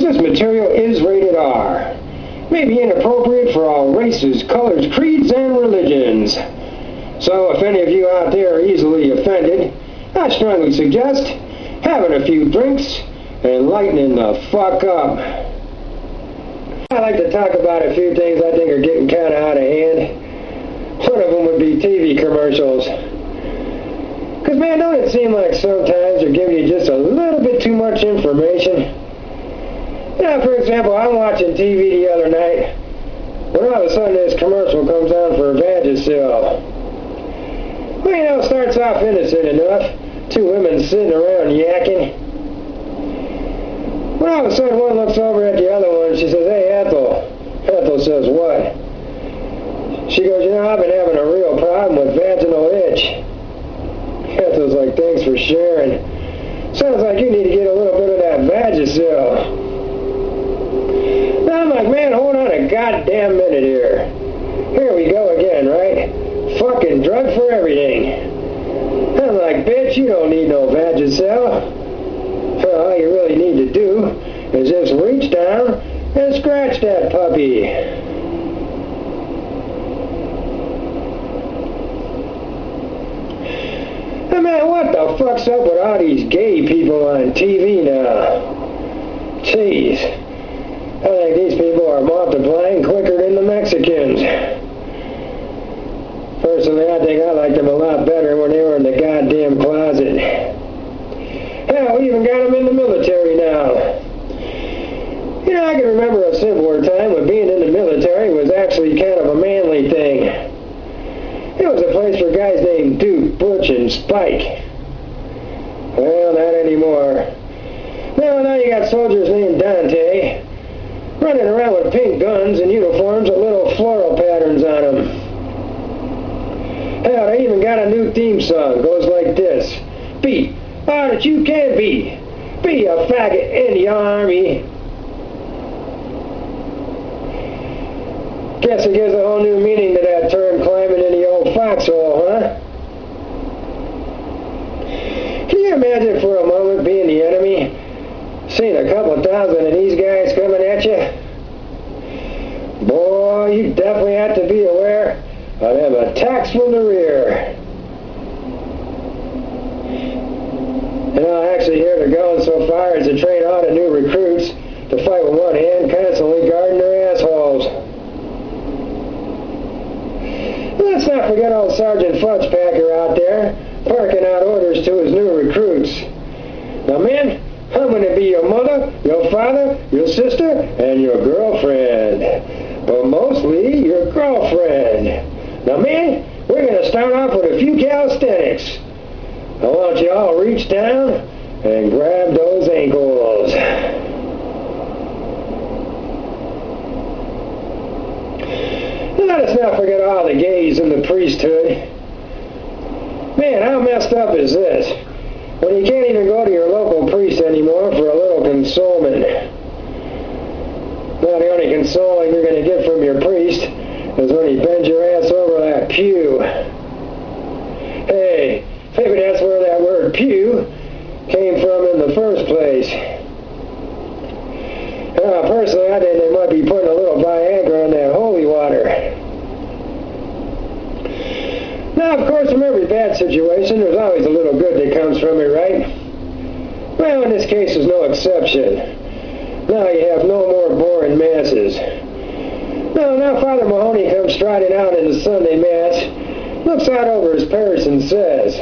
this material is rated R. May be inappropriate for all races, colors, creeds, and religions. So if any of you out there are easily offended, I strongly suggest having a few drinks and lightening the fuck up. I'd like to talk about a few things I think are getting kind of out of hand. One of them would be TV commercials. Because, man, don't it seem like sometimes they're giving you just a little bit too much information? Now, for example, I'm watching TV the other night when all of a sudden this commercial comes on for Vagisil. Well, you know, it starts off innocent enough. Two women sitting around yakking. When all of a sudden one looks over at the other one and she says, "Hey, Ethel." Ethel says, "What?" She goes, "You know, I've been having a real problem with vaginal itch." Ethel's like, "Thanks for sharing. Sounds like you need to get a little bit of that Vagisil." Now I'm like, man, hold on a goddamn minute here. Here we go again, right? Fucking drug for everything. I'm like, bitch, you don't need no Vagisil. Well, all you really need to do is just reach down and scratch that puppy. Hey, man, what the fuck's up with all these gay people on TV now? Jeez. I think these people are multiplying quicker than the Mexicans. Personally, I think I liked them a lot better when they were in the goddamn closet. Hell, we even got them in the military now. You know, I can remember a simpler time when being in the military was actually kind of a manly thing. It was a place for guys named Duke, Butch, and Spike. Well, not anymore. Now you got soldiers named Dante, running around with pink guns and uniforms with little floral patterns on them. Hell, they even got a new theme song. Goes like this. Be all that you can be. Be a faggot in the army. Guess it gives a whole new meaning to that term, climbing in the old foxhole, huh? Can you imagine for a moment being the enemy? Seeing a couple thousand of these guys coming at you? Boy, you definitely have to be aware of them attacks from the rear. And I actually hear they're going so far as to train all the new recruits to fight with one hand, constantly guarding their assholes. Let's not forget old Sergeant Fudgepacker out there, barking out orders to his new recruits. Now, men, I'm going to be your mother, your father, your sister, and your girlfriend. But mostly your girlfriend. Now, man, we're going to start off with a few calisthenics. I want you all to reach down and grab those ankles. Let us not forget all the gays in the priesthood. Man, how messed up is this? When you can't even go to your local priest anymore for a little consolement. Now, the only consoling you're going to get from your priest is when he bends your ass over that pew. Hey, maybe that's where that word pew came from in the first place. Personally, I think they might be putting a little Viagra in that holy water. Now, of course, from every bad situation, there's always a little good that comes from it, right? Well, in this case, there's no exception. Now you have no more boring masses. Now Father Mahoney comes striding out in the Sunday Mass, looks out over his parish and says,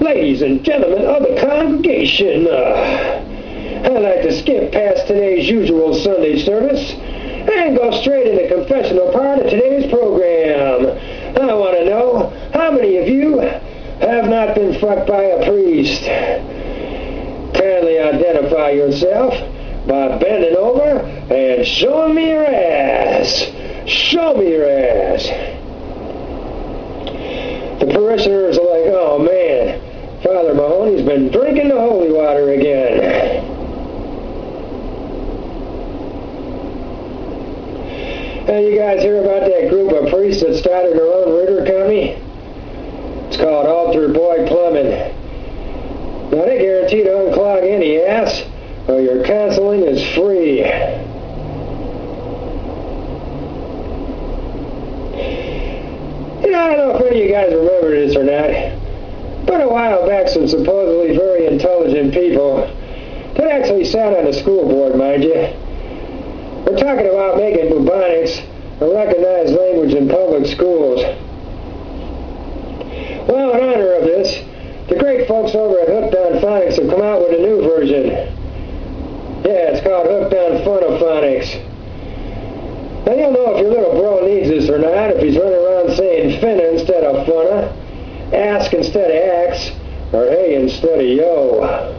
"Ladies and gentlemen of the congregation, I'd like to skip past today's usual Sunday service and go straight into the confessional part of today's program. I want to know how many of you have not been fucked by a priest. Kindly identify yourself by bending over and showing me your ass. Show me your ass." The parishioners are like, "Oh man, Father Mahoney's been drinking the holy water again." Hey, you guys hear about that group of priests that started their own Ritter Company? It's called Altar Boy Plumbing. Now, they guarantee to unclog any ass, or you're constantly Wrestling is free. I don't know if any of you guys remember this or not, but a while back some supposedly very intelligent people that actually sat on the school board, mind you, we're talking about making bubonics a recognized language in public schools. Well, in honor of this, the great folks over at Hooked on Phonics have come out with a new version. Yeah, it's called Hooked on Phonophonics. Now you'll know if your little bro needs this or not if he's running around saying finna instead of funna, ask instead of ax, or hey instead of yo.